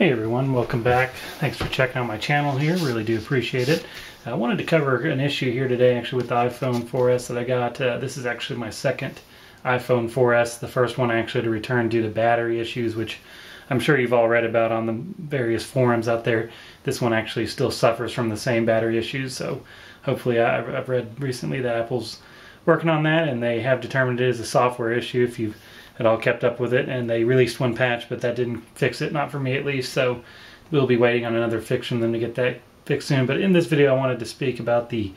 Hey everyone, welcome back. Thanks for checking out my channel here, really do appreciate it. I wanted to cover an issue here today actually with the iPhone 4S that I got. This is actually my second iPhone 4S. The first one I actually had to return due to battery issues, which I'm sure you've all read about on the various forums out there. This one actually still suffers from the same battery issues, so hopefully I've read recently that Apple's working on that and they have determined it is a software issue if you've at all kept up with it, and they released one patch, but that didn't fix it, not for me at least, so we'll be waiting on another fix from them to get that fixed soon. But in this video I wanted to speak about the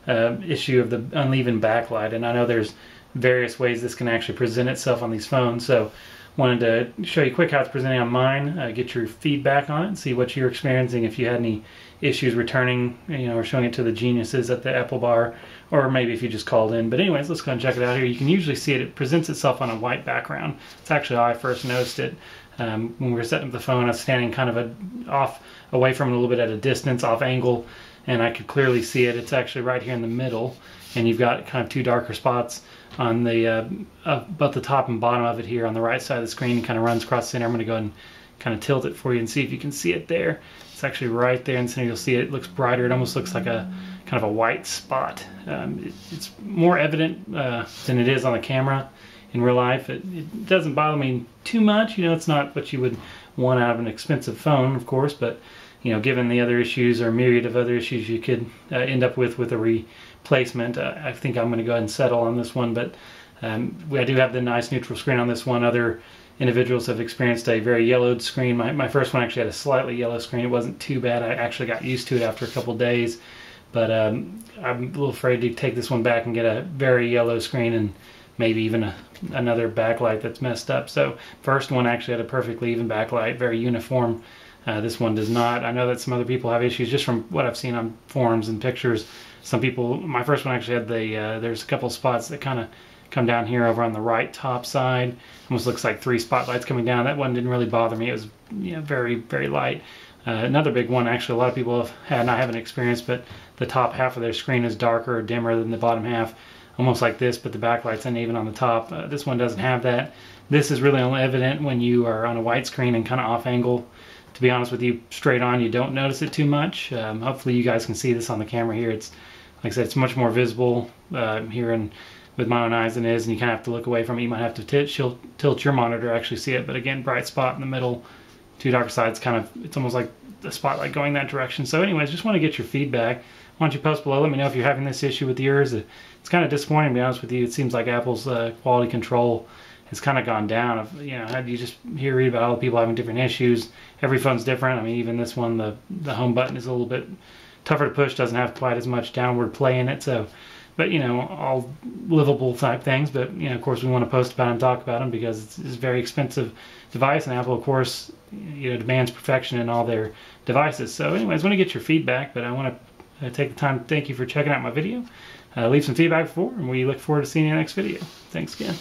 issue of the uneven backlight, and I know there's various ways this can actually present itself on these phones, so wanted to show you quick how it's presenting on mine, get your feedback on it, and see what you're experiencing, if you had any issues returning, or showing it to the geniuses at the Apple bar, or maybe if you just called in. But anyways, let's go and check it out here. You can usually see it. It presents itself on a white background. It's actually how I first noticed it. When we were setting up the phone, I was standing kind of away from it a little bit at a distance, off angle, and I could clearly see it. It's actually right here in the middle, and you've got kind of two darker spots on the both the top and bottom of it here on the right side of the screen. It kind of runs across the center. I'm going to go ahead and kind of tilt it for you and see if you can see it there. It's actually right there in the center. You'll see it looks brighter. It almost looks like a kind of a white spot. It's more evident than it is on the camera in real life. It doesn't bother me too much. It's not what you would want out of an expensive phone, of course, but given the other issues or myriad of other issues you could end up with a replacement, I think I'm going to go ahead and settle on this one. But I do have the nice neutral screen on this one. Other individuals have experienced a very yellowed screen. My first one actually had a slightly yellow screen. It wasn't too bad. I actually got used to it after a couple of days, but I'm a little afraid to take this one back and get a very yellow screen and maybe even another backlight that's messed up. So first one actually had a perfectly even backlight, very uniform. This one does not. I know that some other people have issues just from what I've seen on forums and pictures. Some people, my first one actually had there's a couple spots that kind of come down here over on the right top side. Almost looks like 3 spotlights coming down. That one didn't really bother me. It was very, very light. Another big one actually a lot of people have had, and I haven't experienced, but the top half of their screen is darker or dimmer than the bottom half. Almost like this, but the backlight's uneven on the top. This one doesn't have that. This is really only evident when you are on a white screen and kind of off angle. To be honest with you, straight on you don't notice it too much. Hopefully you guys can see this on the camera here. It's, like I said, it's much more visible here and with my own eyes than it is, and you kind of have to look away from it. You might have to tilt your monitor to actually see it, but again, bright spot in the middle, two darker sides, it's almost like the spotlight going that direction. So anyways, just want to get your feedback. Why don't you post below, let me know if you're having this issue with yours. It's kind of disappointing, to be honest with you. It seems like Apple's quality control has kind of gone down. You just read about all the people having different issues. Every phone's different. I mean, even this one, the home button is a little bit tougher to push, doesn't have quite as much downward play in it, so, but all livable type things. But of course we want to post about them, talk about them, because it's a very expensive device, and Apple of course demands perfection in all their devices. So anyways, I want to get your feedback, but I want to take the time to thank you for checking out my video. Leave some feedback before, and we look forward to seeing you in the next video. Thanks again.